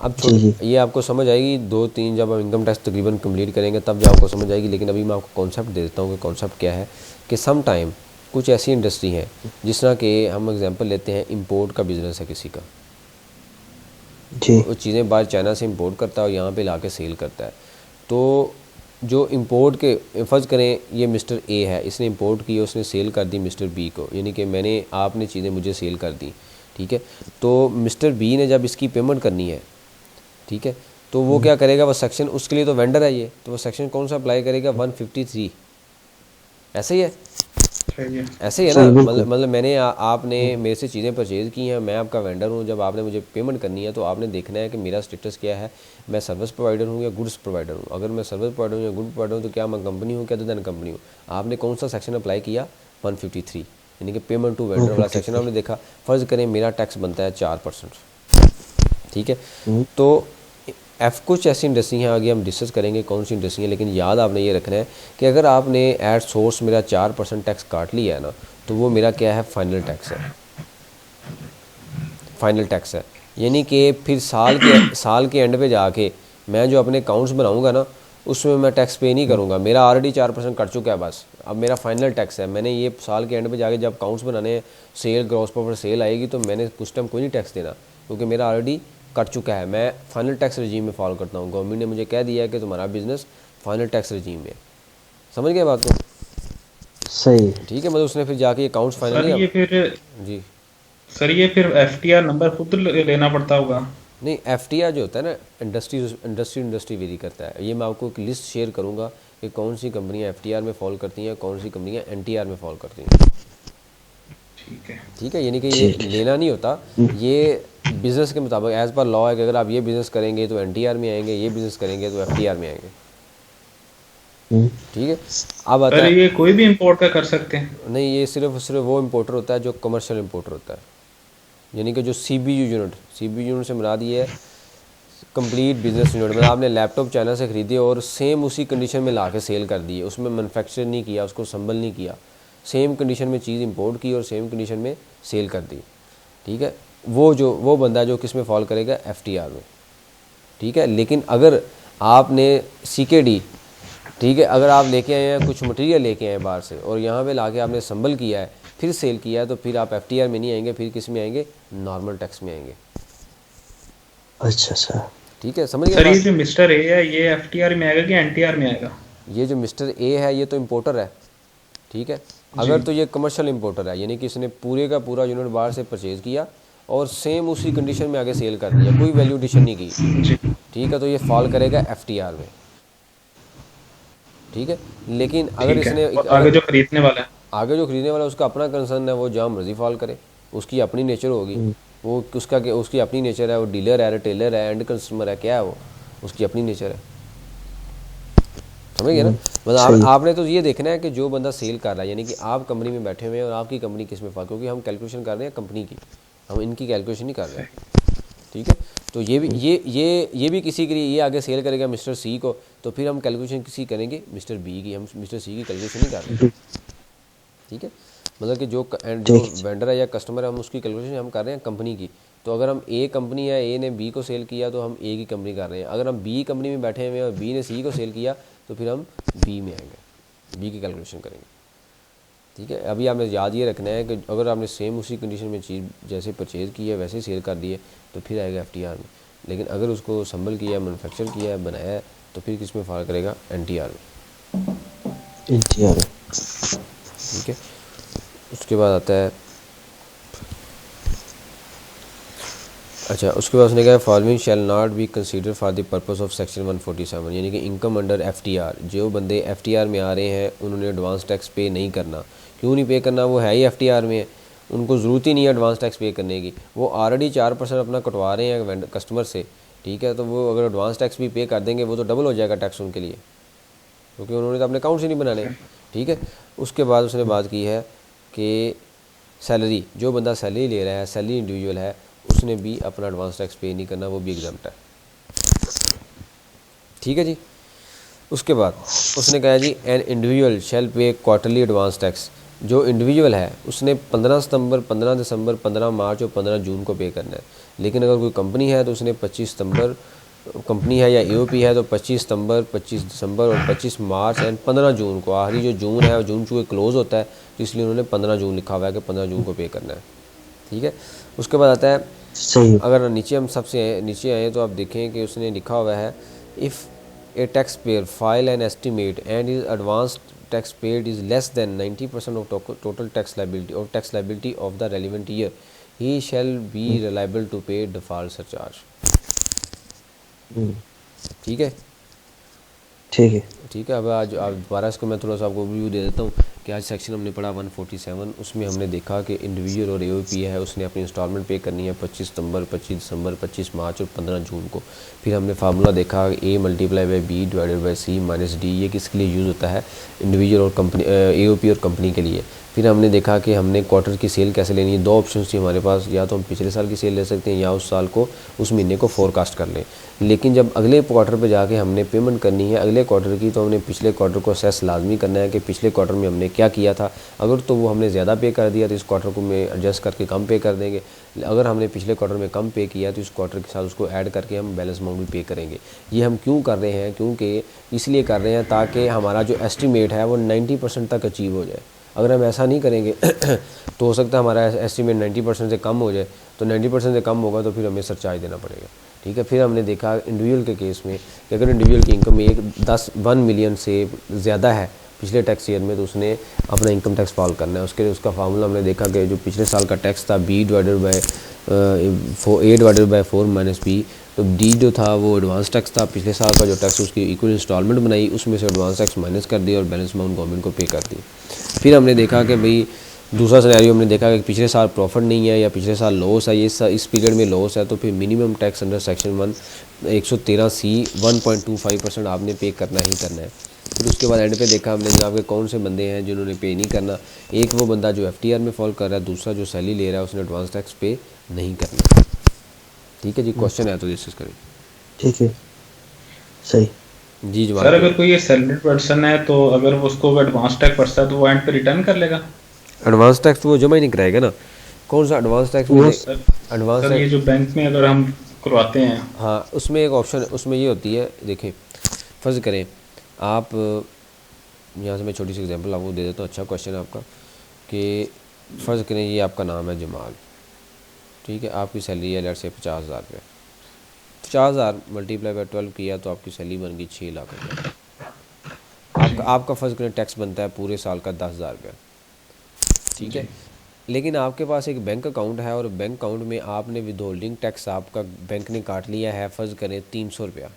अब ये आपको समझ आएगी 2-3 जब हम इनकम टैक्स तकरीबन कंप्लीट करेंगे तब जो आपको समझ आएगी। लेकिन अभी मैं आपको कॉन्सेप्ट दे देता हूँ कि कॉन्सेप्ट क्या है। कि सम टाइम कुछ ऐसी इंडस्ट्री हैं, जिस तरह के हम एग्जांपल लेते हैं, इंपोर्ट का बिज़नेस है किसी का, वो चीज़ें बाहर चाइना से इंपोर्ट करता है और यहाँ पे ला के सेल करता है। तो जो इंपोर्ट के फ़र्ज़ करें ये मिस्टर A है, इसने इंपोर्ट की, उसने सेल कर दी मिस्टर B को, यानी कि आपने चीज़ें मुझे सेल कर दी। ठीक है, तो मिस्टर B ने जब इसकी पेमेंट करनी है, ठीक है, तो वो क्या करेगा? वो सेक्शन, उसके लिए तो वेंडर है ये, तो वो सेक्शन कौन सा अप्लाई करेगा? 153। ऐसे ही है, ऐसे ही है ना। मतलब मैंने आपने मेरे से चीज़ें परचेज़ की हैं, मैं आपका वेंडर हूँ। जब आपने मुझे पेमेंट करनी है तो आपने देखना है कि मेरा स्टेटस क्या है, मैं सर्विस प्रोवाइडर हूँ या गुड्स प्रोवाइडर हूँ। अगर मैं सर्विस प्रोवाइडर हूँ या गुड प्रोवाइडर हूँ तो क्या मैं कंपनी हूँ? क्या तो देन कंपनी हूँ। आपने कौन सा सेक्शन अप्लाई किया? 153, यानी कि पेमेंट टू वेंडर वाला सेक्शन आपने देखा। फ़र्ज़ करें मेरा टैक्स बनता है 4%। ठीक है, तो कुछ ऐसी इंडस्ट्री हैं, आगे हम डिस्कस करेंगे कौन सी इंडस्ट्री है। लेकिन याद आपने ये रखना है कि अगर आपने एट सोर्स मेरा 4% टैक्स काट लिया है ना, तो वो मेरा क्या है? फाइनल टैक्स है, फाइनल टैक्स है। यानी कि फिर साल के एंड पे जाके मैं जो अपने अकाउंट्स बनाऊंगा ना, उसमें मैं टैक्स पे नहीं करूँगा। मेरा ऑलरेडी 4% कट चुका है, बस अब मेरा फाइनल टैक्स है। मैंने ये साल के एंड पे जाके जब अकाउंट्स बनाने, सेल, ग्रॉस प्रॉफिट सेल आएगी, तो मैंने कुछ टाइम कोई नहीं टैक्स देना, क्योंकि मेरा ऑलरेडी कट चुका है। मैं फाइनल टैक्स रजीम में फॉलो करता हूँ। गवर्नमेंट ने मुझे कह दिया है कि तुम्हारा बिजनेस फाइनल टैक्स रजीम में। समझ गए बात को? सही। ठीक है, मतलब उसने फिर जाके अकाउंट्स फाइनल ये फिर जी सर, ये फिर FTR नंबर खुद लेना पड़ता होगा? नहीं, FTR जो होता है ना, इंडस्ट्री वेरी करता है। ये मैं आपको एक लिस्ट शेयर करूँगा कि कौन सी कंपनियाँ FTR में फॉलो करती हैं, कौन सी कंपनियाँ NTR में फॉलो करती हैं। ठीक है, यानी कि ये लेना नहीं होता, ये बिज़नेस के मुताबिक एज़ पर लॉ है कि अगर आप ये बिज़नेस करेंगे तो NTR में आएंगे, ये बिज़नेस करेंगे तो FTR में आएंगे। ठीक है, अब आता है ये कोई भी इंपोर्ट का कर सकते हैं? नहीं, ये सिर्फ वो इंपोर्टर होता है जो कमर्शियल इंपोर्टर होता है। यानी कि जो सी बी यूनिट से मुराद ये है कंप्लीट बिजनेस यूनिट, मतलब आपने लैपटॉप चाइना से ख़रीदे और सेम उसी कंडीशन में ला के सेल कर दिए, उसमें मैन्युफैक्चर नहीं किया, उसको संभल नहीं किया, सेम कंडीशन में चीज़ इंपोर्ट की और सेम कंडीशन में सेल कर दी, ठीक है। वो बंदा जो किस में फॉल करेगा, FTR में, ठीक है। लेकिन अगर आपने CKD, ठीक है, अगर आप लेके आए हैं कुछ मटेरियल लेके आए हैं बाहर से और यहाँ पे लाके आपने संभल किया है फिर सेल किया है, तो फिर आप FTR में नहीं आएंगे, फिर किस में आएंगे, नॉर्मल टैक्स में आएंगे। अच्छा अच्छा। ठीक है, समझ गए सर ये बात? जो मिस्टर ए है ये FTR में आएगा कि NTR में आएगा? ये जो मिस्टर ए है ये तो इम्पोर्टर है, ठीक है। अगर तो ये कमर्शियल इम्पोर्टर है, यानी कि इसने पूरे का पूरा यूनिट बाहर से परचेज़ किया और सेम उसी कंडीशन में आगे सेल कर दिया, कोई वैल्यू एडिशन नहीं की, जी ठीक है, तो ये फॉल करेगा FTR में, ठीक है। लेकिन अगर ठीक है। इसने और आगे जो खरीदने वाला है? आगे जो खरीदने वाला है उसका अपना कंसर्न है, वो जहाँ मर्जी फॉल करे, उसकी अपनी नेचर होगी, वो उसकी अपनी नेचर है, वो डीलर है, रिटेलर है, एंड कंज्यूमर है, क्या है वो, उसकी अपनी नेचर है, समझ गए ना। मतलब आपने तो ये देखना है कि जो बंदा सेल कर रहा है, यानी कि आप कंपनी में बैठे हुए हैं और आपकी कंपनी किस में फॉल, क्योंकि हम कैलकुलेशन कर रहे हैं कंपनी की, हम इनकी कैलकुलेशन नहीं कर रहे हैं, ठीक है। तो ये भी किसी के लिए ये आगे सेल करेगा मिस्टर सी को, तो फिर हम कैलकुलेशन किसी करेंगे मिस्टर बी की, हम मिस्टर सी की कैलकुलेशन नहीं कर रहे, ठीक है। मतलब कि जो वेंडर है या कस्टमर है, हम उसकी कैलकुलेशन हम कर रहे हैं कंपनी की। तो अगर हम ए कंपनी है, ए ने बी को सेल किया तो हम ए की कंपनी कर रहे हैं, अगर हम बी कंपनी में बैठे हुए हैं और बी ने सी को सेल किया तो फिर हम बी में आएंगे, बी की कैलकुलेशन करेंगे, ठीक है। अभी आपने याद ये रखना है कि अगर आपने सेम उसी कंडीशन में चीज़ जैसे परचेज़ की है वैसे ही सेल कर दी है तो फिर आएगा FTR में, लेकिन अगर उसको संभल किया, मैनुफैक्चर किया है, बनाया है, तो फिर किस में फॉल करेगा, NTR में, NTR। ठीक है। उसके बाद आता है, अच्छा उसके बाद उसने कहा following shall not be consider for the purpose of section 147, यानी कि इनकम अंडर FTR, जो बंदे FTR में आ रहे हैं उन्होंने एडवांस टैक्स पे नहीं करना। क्यों नहीं पे करना, वो है ही FTR में है, उनको ज़रूरत ही नहीं है एडवांस टैक्स पे करने की, वो ऑलरेडी 4% अपना कटवा रहे हैं कस्टमर से, ठीक है। तो वो अगर एडवांस टैक्स भी पे कर देंगे वो तो डबल हो जाएगा टैक्स उनके लिए, क्योंकि उन्होंने तो अपने अकाउंट से नहीं बनाने, ठीक है। उसके बाद उसने बात की है कि सैलरी, जो बंदा सैलरी ले रहा है, सैलरी इंडिविजुअल है, उसने भी अपना एडवांस टैक्स पे नहीं करना, वो भी एग्जाम्प्ट है, ठीक है जी। उसके बाद उसने कहा जी एन इंडिविजुअल शैल पे क्वार्टरली एडवांस टैक्स, जो इंडिविजुअल है उसने 15 सितंबर, 15 दिसंबर, 15 मार्च और 15 जून को पे करना है। लेकिन अगर कोई कंपनी है तो उसने 25 सितंबर, कंपनी है या AOP है तो 25 सितंबर, 25 दिसंबर और 25 मार्च एंड 15 जून को, आखिरी जो जून है जून चूँकि क्लोज़ होता है तो इसलिए उन्होंने 15 जून लिखा हुआ है कि 15 जून को पे करना है, ठीक है। उसके बाद आता है, सही। अगर नीचे हम सबसे नीचे आए तो आप देखें कि उसने लिखा हुआ है if a taxpayer file an estimate and is advance tax paid is less than 90% of total tax liability of the relevant year, he shall be reliable to pay default surcharge, ठीक है, ठीक है। ठीक है। अब आज दोबारा इसको मैं थोड़ा सा आपको ओवरव्यू दे देता हूँ कि आज सेक्शन हमने पढ़ा 147, उसमें हमने देखा कि इंडिविजुअल और AOP है उसने अपनी इंस्टॉलमेंट पे करनी है 25 सितंबर, 25 दिसंबर, 25 मार्च और 15 जून को। फिर हमने फार्मूला देखा A × B / C - D, ये किसके लिए यूज़ होता है, इंडिविजुअल और कंपनी, AOP और कंपनी के लिए। फिर हमने देखा कि हमने क्वार्टर की सेल कैसे लेनी है, 2 ऑप्शन थी हमारे पास, या तो हम पिछले साल की सेल ले सकते हैं या उस साल को, उस महीने को फोरकास्ट कर लें। लेकिन जब अगले क्वार्टर पे जाके हमने पेमेंट करनी है अगले क्वार्टर की, तो हमने पिछले क्वार्टर को असेस लाजमी करना है कि पिछले क्वार्टर में हमने क्या किया था। अगर तो वो हमने ज़्यादा पे कर दिया तो इस क्वार्टर को में एडजस्ट करके कम पे कर देंगे, अगर हमने पिछले क्वार्टर में कम पे किया तो इस क्वार्टर के साथ उसको ऐड करके हम बैलेंस अमाउंट भी पे करेंगे। ये हम क्यों कर रहे हैं, क्योंकि इसलिए कर रहे हैं ताकि हमारा जो एस्टिमेट है वो 90% तक अचीव हो जाए। अगर हम ऐसा नहीं करेंगे तो हो सकता है हमारा एस्टिमेट 90% से कम हो जाए, तो 90% से कम होगा तो फिर हमें सरचार्ज देना पड़ेगा, ठीक है। फिर हमने देखा इंडिविजुअल के केस में कि अगर इंडिविजुअल की इनकम 1 मिलियन से ज़्यादा है पिछले टैक्स ईयर में, तो उसने अपना इनकम टैक्स फॉल करना है। उसके लिए उसका फार्मूला हमने देखा कि जो पिछले साल का टैक्स था A/4 - B, तो D जो था वो एडवांस टैक्स था, पिछले साल का जो टैक्स उसकी इक्वल इंस्टॉलमेंट बनाई, उसमें से एडवांस टैक्स माइनस कर दी और बैलेंस अमाउंट गवर्नमेंट को पे कर दी। फिर हमने देखा कि भाई दूसरा सिनेरियो हमने देखा कि पिछले साल प्रॉफिट नहीं है या पिछले साल लॉस है, ये इस पीरियड में लॉस है, तो फिर minimum tax under section 113C 1.25% आपने पे करना ही करना है। फिर उसके बाद एंड पे देखा हमने जनाब के कौन से बंदे हैं जिन्होंने पे नहीं करना। एक वो बंदा जो FTR में फॉल कर रहा है, दूसरा जो सैलरी ले रहा है उसने एडवांस टैक्स पे नहीं करना। ठीक है जी, क्वेश्चन है तो डिस्कस करें। ठीक है, सही। जी जवाब सर दो। अगर कोई ये सैलरीड पर्सन है तो अगर वो उसको एडवांस टैक्स पड़ता है तो वो एंड पे रिटर्न कर लेगा? एडवांस टैक्स वो जमा ही नहीं कराएगा ना। कौन सा एडवांस टैक्स में वो दे। सर एडवांस सर ये टैक्स, जो बैंक में अगर हम करवाते हैं। हाँ उसमें एक ऑप्शन, उसमें ये होती है, देखें फ़र्ज़ करें आप, यहाँ से मैं छोटी सी एग्जांपल आपको दे देता हूँ, अच्छा क्वेश्चन है आपका, कि फ़र्ज़ करें ये आपका नाम है जमाल, ठीक है, आपकी सैलरी है लेट से 50,000 रुपये, 50,000 मल्टीप्लाई बाय 12 किया तो आपकी सैलरी बन गई 6 लाख रुपये। आपका आपका फ़र्ज़ करें टैक्स बनता है पूरे साल का 10,000 रुपये, ठीक है। जी लेकिन आपके पास एक बैंक अकाउंट है और बैंक अकाउंट में आपने विद होल्डिंग टैक्स आपका बैंक ने काट लिया है, फ़र्ज़ करें 300 रुपया,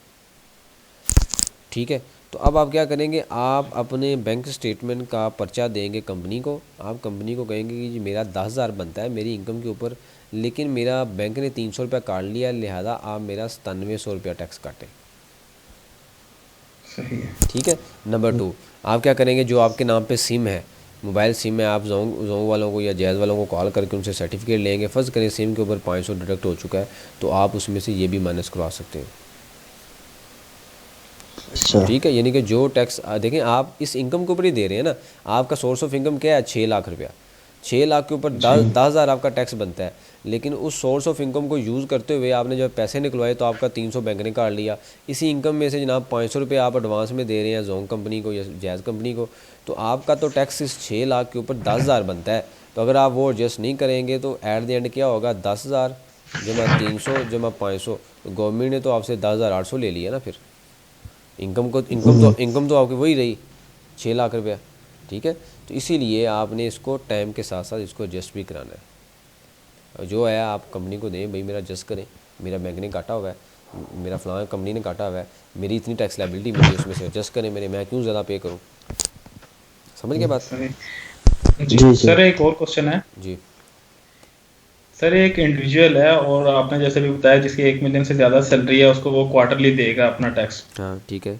ठीक है। तो अब आप क्या करेंगे, आप अपने बैंक स्टेटमेंट का पर्चा देंगे कंपनी को, आप कंपनी को कहेंगे कि जी मेरा 10,000 बनता है मेरी इनकम के ऊपर, लेकिन मेरा बैंक ने 300 रुपया काट लिया, लिहाजा आप मेरा 9700 रुपया टैक्स काटें। सही है। ठीक है। नंबर 2, आप क्या करेंगे, जो आपके नाम पे सिम है, मोबाइल सिम है, आप जोंग वालों को या जैज़ वालों को कॉल करके उनसे सर्टिफिकेट लेंगे, फ़र्ज़ करें सिम के ऊपर 500 डिडक्ट हो चुका है, तो आप उसमें से ये भी माइनस करवा सकते हैं। अच्छा। ठीक है, यानी कि जो टैक्स देखें आप इस इनकम के ऊपर ही दे रहे हैं ना, आपका सोर्स ऑफ इनकम क्या है, 6 लाख रुपया, 6 लाख के ऊपर जी 10,000 आपका टैक्स बनता है, लेकिन उस सोर्स ऑफ इनकम को यूज़ करते हुए आपने जब पैसे निकलवाए तो आपका 300 बैंक ने काट लिया, इसी इनकम में से जनाब 500 रुपये आप एडवांस में दे रहे हैं जोंग कंपनी को या जैज़ कंपनी को, तो आपका तो टैक्स इस 6 लाख के ऊपर 10,000 बनता है। तो अगर आप वो एडजस्ट नहीं करेंगे तो एट द एंड क्या होगा, 10,000 जमा 300 जमा 500, तो गवर्नमेंट ने तो आपसे 10,800 ले लिया ना फिर। इनकम तो आपकी वही रही 6 लाख रुपया। ठीक है, तो इसीलिए आपने इसको टाइम के साथ साथ इसको एडजस्ट भी कराना है। और जो है आप कंपनी को दें, भाई मेरा एडजस्ट करें, मेरा बैंक ने काटा हुआ है, मेरा फलां कंपनी ने काटा हुआ है, मेरी इतनी टैक्स लाइबिलिटी मुझे उसमें से एडजस्ट करें, मैं क्यों ज़्यादा पे करूँ। समझ गए बात। सही। जी जी जी। सर एक और क्वेश्चन है। जी सर एक इंडिविजुअल है और आपने जैसे भी बताया जिसकी 1 मिलियन से ज़्यादा सैलरी है उसको वो क्वार्टरली देगा अपना टैक्स। हाँ ठीक है।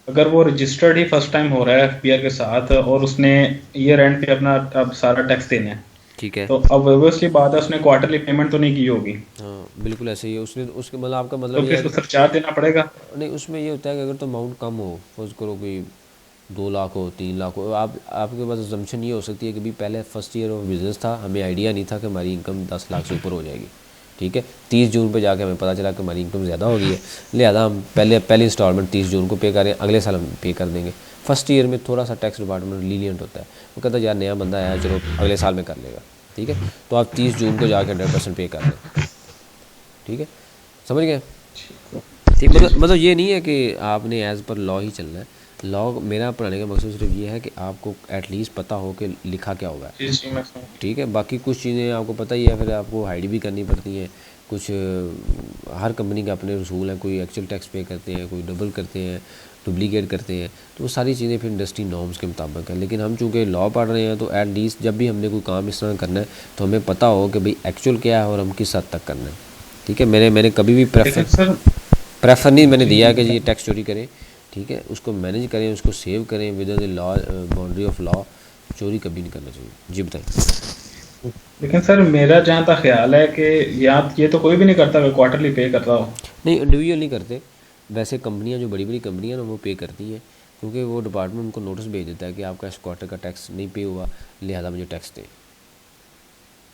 अगर वो रजिस्टर्ड ही फर्स्ट टाइम हो रहा है एफपीआर के साथ और उसने ईयर एंड पे अपना अब सारा टैक्स देना है, ठीक है। तो अब ऑब्वियसली बात है उसने क्वार्टरली पेमेंट तो नहीं की होगी, हाँ बिल्कुल ऐसे ही है, उसने उसके मतलब आपका तो मतलब ये फिर है उसको कि सरचार्ज देना पड़ेगा? नहीं, उसमें ये होता है कि अगर तो अमाउंट कम हो, फर्ज करो कोई 2 लाख हो 3 लाख हो, आप आपके पास असम्पशन ये हो सकती है कि भाई पहले फर्स्ट ईयर ऑफ बिज़नेस था, हमें आइडिया नहीं था कि हमारी इनकम 10 लाख से ऊपर हो जाएगी। ठीक है, 30 जून पे जाके हमें पता चला कि हमारी इनकम ज़्यादा हो गई है, लिहाजा हम पहली इंस्टॉलमेंट 30 जून को पे करें, अगले साल हम पे कर देंगे। फर्स्ट ईयर में थोड़ा सा टैक्स डिपार्टमेंट लीनियंट होता है, वो कहता है यार नया बंदा आया चलो अगले साल में कर लेगा। ठीक है, तो आप 30 जून को जाके 100% पे कर दें। ठीक है, समझ गए। ठीक, मतलब ये नहीं है कि आपने एज़ पर लॉ ही चलना है। लॉ मेरा पढ़ाने का मकसद सिर्फ ये है कि आपको एटलीस्ट पता हो कि लिखा क्या हुआ है। जी जी मैं समझ। ठीक है, बाकी कुछ चीज़ें आपको पता ही है, फिर आपको हाइड भी करनी पड़ती हैं कुछ। हर कंपनी के अपने रसूल हैं, कोई एक्चुअल टैक्स पे करते हैं, कोई डबल करते हैं, डुप्लीकेट करते हैं, तो वो सारी चीज़ें फिर इंडस्ट्री नॉर्म्स के मुताबिक है। लेकिन हम चूँकि लॉ पढ़ रहे हैं तो एटलीस्ट जब भी हमने कोई काम इस तरह करना है तो हमें पता हो कि भाई एक्चुअल क्या है और हम किस हद तक करना है। ठीक है, मैंने कभी भी लेकिन सर प्रेफर नहीं मैंने जी दिया जी कि जी टैक्स चोरी करें। ठीक है, उसको मैनेज करें, उसको सेव करें with in the law, boundary of law. चोरी कभी नहीं करना चाहिए। जी बताएं। लेकिन सर मेरा जहाँ तक ख्याल है कि यहाँ ये तो कोई भी नहीं करता अगर क्वार्टरली पे कर रहा हो। नहीं, इंडिविजुअल नहीं करते, वैसे कंपनियां जो बड़ी बड़ी कंपनियां ना वो पे करती हैं, क्योंकि वो डिपार्टमेंट उनको नोटिस भेज देता है कि आपका इस क्वार्टर का टैक्स नहीं पे हुआ, लिहाजा मुझे टैक्स दें।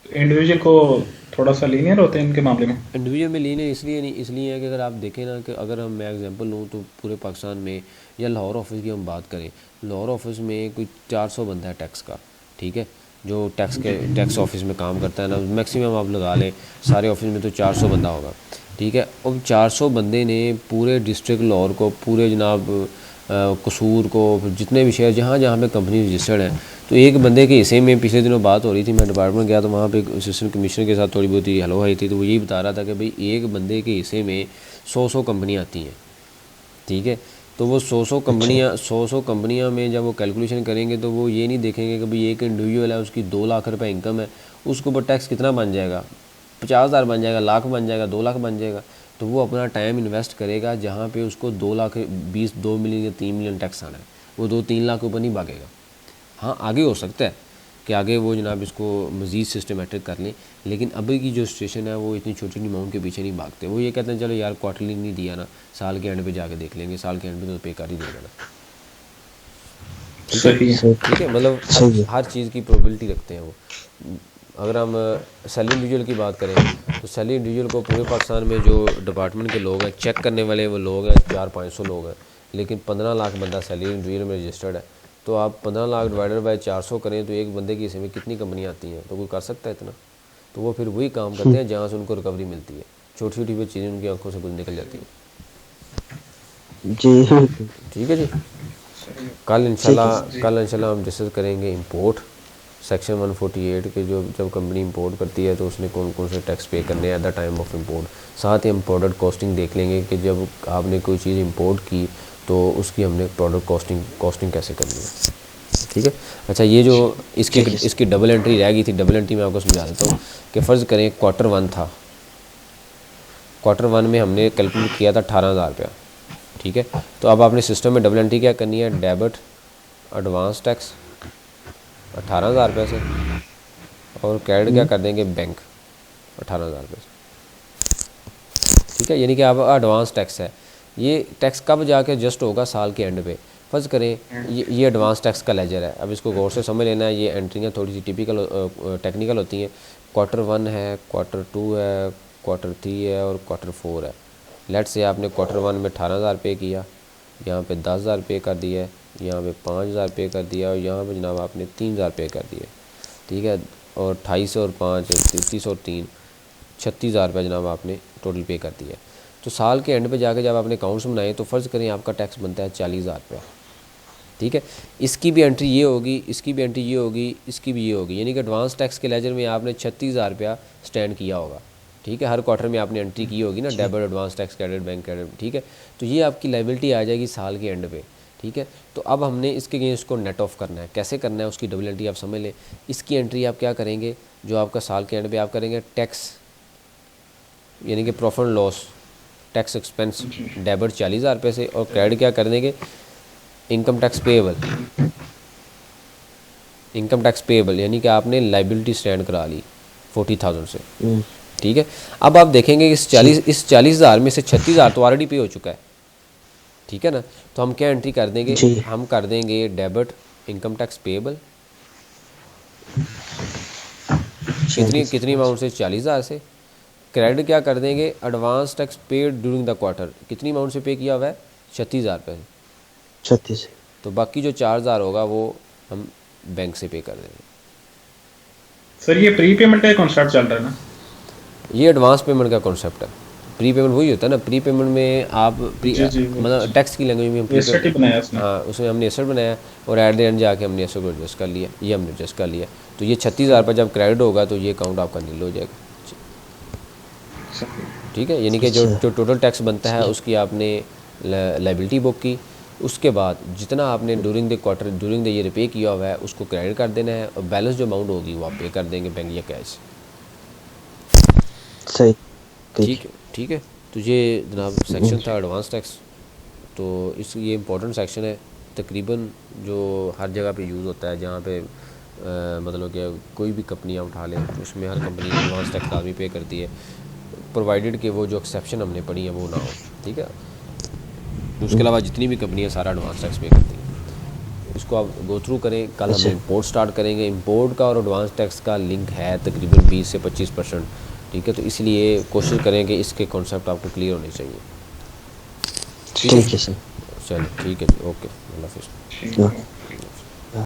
इंडिविजुअल को थोड़ा सा लीनियर होते हैं इनके मामले में। इंडिविजुअल में लेने इसलिए नहीं, इसलिए है कि अगर आप देखें ना कि अगर हम मैं एग्जांपल लूँ तो पूरे पाकिस्तान में या लाहौर ऑफिस की हम बात करें, लाहौर ऑफिस में कोई 400 बंदा है टैक्स का। ठीक है, जो टैक्स ऑफिस में काम करता है ना, मैक्सिमम आप लगा लें सारे ऑफिस में तो 400 बंदा होगा। ठीक है, अब 400 बंदे ने पूरे डिस्ट्रिक्ट लाहौर को, पूरे जनाब कसूर को, जितने भी शहर जहाँ जहाँ पे कंपनी रजिस्टर्ड है, तो एक बंदे के हिस्से में पिछले दिनों बात हो रही थी, मैं डिपार्टमेंट गया तो वहाँ पे असिस्टेंट कमिश्नर के साथ थोड़ी बहुत ही हेलो आई थी, तो वो यही बता रहा था कि भाई एक बंदे के हिस्से में 100 कंपनियाँ आती हैं। ठीक है, तो वो 100 कंपनियाँ में जब वो कैलकुलेशन करेंगे तो वो ये नहीं देखेंगे कि भाई एक इंडिविजुअल है उसकी 2 लाख रुपये इनकम है, उसके ऊपर टैक्स कितना बन जाएगा, 50,000 बन जाएगा, लाख बन जाएगा, 2 लाख बन जाएगा। तो वो अपना टाइम इन्वेस्ट करेगा जहाँ पे उसको 2 मिलियन या 3 मिलियन टैक्स आना है, वो 2-3 लाख के ऊपर नहीं भागेगा। हाँ आगे हो सकता है कि आगे वो जनाब इसको मज़ीद सिस्टमेटिक कर लें, लेकिन अभी की जो सिचुएशन है वो इतनी छोटी अमाउंट के पीछे नहीं भागते। वो ये कहते हैं चलो यार क्वार्टरली नहीं दिया ना, साल के एंड पे जाके देख लेंगे, साल के एंड पे तो पे कर ही देगा ना। सही है। ठीक है, मतलब सही है। हर चीज़ की प्रोबेबिलिटी रखते हैं वो। अगर हम सैलरी इंडिविजुअल की बात करें तो सैलरी इंडिविजुअल को पूरे पाकिस्तान में जो डिपार्टमेंट के लोग हैं चेक करने वाले वो लोग हैं 400-500 लोग हैं, लेकिन 15 लाख बंदा सैलरी इंडिविजुअल में रजिस्टर्ड है। तो आप 15 लाख डिवाइडेड बाय 400 करें तो एक बंदे के हिस्से में कितनी कंपनियाँ आती हैं? तो कोई कर सकता है इतना? तो वो फिर वही काम करते हैं जहाँ से उनको रिकवरी मिलती है, छोटी छोटी वो चीज़ें उनकी आंखों से कुछ निकल जाती हैं। जी ठीक है जी। कल इंशाल्लाह हम डिस्कस करेंगे इंपोर्ट, सेक्शन 148 के जो जब कंपनी इंपोर्ट करती है तो उसने कौन कौन से टैक्स पे करने हैं at the time of import. साथ ही हम प्रोडक्ट कॉस्टिंग देख लेंगे कि जब आपने कोई चीज़ इंपोर्ट की तो उसकी हमने प्रोडक्ट कॉस्टिंग कैसे करनी है। ठीक है। अच्छा, ये जो इसकी डबल एंट्री रह गई थी, डबल एंट्री मैं आपको समझा देता हूँ कि फ़र्ज़ करें Q1 था, Q1 में हमने कैलकुलेट किया था 18,000 रुपया। ठीक है, तो अब आपने सिस्टम में डबल एंट्री क्या करनी है, डेबिट एडवांस टैक्स 18,000 रुपये से, और क्रेडिट क्या कर देंगे, बैंक 18,000 रुपये से। ठीक है, यानी कि अब एडवांस टैक्स है। ये टैक्स कब जाके एडजस्ट होगा, साल के एंड पे। फ़र्ज़ करें ये एडवांस टैक्स का लेजर है, अब इसको गौर से समझ लेना है। ये एंट्रियाँ थोड़ी सी टेक्निकल होती हैं। Q1 है, Q2 है, Q3 है और Q4 है। लेट से आपने Q1 में 18,000 पे किया, यहाँ पे 10,000 पे कर दिया है, यहाँ पे 5,000 पे कर दिया और यहाँ पे जनाब आपने 3,000 पे कर दिए। ठीक है, और 28 और 5 33 और 3 36,000 रुपये जनाब आपने टोटल पे कर दिया। तो साल के एंड पे जाके जब आपने अकाउंट्स बनाए तो फ़र्ज़ करें आपका टैक्स बनता है 40,000 रुपया। ठीक है, इसकी भी एंट्री ये होगी, इसकी भी एंट्री ये होगी, इसकी भी ये होगी, यानी कि एडवांस टैक्स के लेजर में आपने 36,000 रुपया स्टैंड किया होगा। ठीक है, हर क्वार्टर में आपने एंट्री की होगी ना, debit advance tax credit bank credit. ठीक है, तो ये आपकी लायबिलिटी आ जाएगी साल के एंड पे। ठीक है, तो अब हमने इसके अगेंस्ट को नेट ऑफ करना है। कैसे करना है, उसकी डबल एंट्री आप समझ लें। इसकी एंट्री आप क्या करेंगे, जो आपका साल के एंड पे आप करेंगे टैक्स, यानी कि profit and loss tax expense debit 40,000 रुपये से, और क्रेडिट क्या कर देंगे, income tax payable, income tax payable यानी कि आपने लाइबिलिटी स्टैंड करा ली 40,000 से। ठीक है, अब आप देखेंगे इस 40,000 में से 36,000 तो ऑलरेडी पे हो चुका है। ठीक है ना, तो हम क्या एंट्री कर देंगे, हम कर देंगे डेबिट इनकम टैक्स पेएबल, कितनी अमाउंट से, 40,000 से। क्रेडिट क्या कर देंगे, advance tax paid during the quarter, कितनी अमाउंट से पे किया हुआ है, 36,000 रुपये से। 36। तो बाकी जो 4,000 होगा वो हम बैंक से पे कर देंगे। सर ये प्री पेमेंट का कॉन्सेप्ट चल रहा है ना? ये एडवांस पेमेंट का कॉन्सेप्ट है। प्री पेमेंट वही होता है ना, प्री पेमेंट में आप मतलब टैक्स की लैंग्वेज में हम एसेट ही बनाया उसने। हाँ, उसमें हमने एसेट बनाया और एट द एंड जाके हमने एसेट को एडजस्ट कर लिया, ये हमने एडजस्ट कर लिया। तो ये 36,000 पर जब क्रेडिट होगा तो ये अकाउंट आपका नील हो जाएगा। ठीक है, यानी कि जो टोटल टैक्स बनता है उसकी आपने लायबिलिटी बुक की, उसके बाद जितना आपने during the quarter during the year पे किया हुआ है उसको क्रेडिट कर देना है, और बैलेंस जो अमाउंट होगी वो आप पे कर देंगे बैंक या कैश। सही। ठीक है, तो ये जनाब सेक्शन था एडवांस टैक्स। तो ये इंपॉर्टेंट सेक्शन है, तकरीबन जो हर जगह पे यूज़ होता है, जहाँ पे मतलब कि कोई भी कंपनियाँ उठा लें तो उसमें हर कंपनी एडवांस टैक्स लाजमी पे करती है, प्रोवाइडेड कि वो जो एक्सेप्शन हमने पढ़ी है वो ना हो। ठीक है, उसके अलावा जितनी भी कंपनियाँ सारा एडवांस टैक्स पे करती हैं। इसको आप गो थ्रू करें। कल हम इंपोर्ट स्टार्ट करेंगे। इंपोर्ट का और एडवांस टैक्स का लिंक है तकरीबन 20 से 25%। ठीक है, तो इसलिए कोशिश करें कि इसके कॉन्सेप्ट आपको क्लियर होने चाहिए। ठीक है सर। चलिए ठीक है जी, ओके, अल्लाह हाफिज़।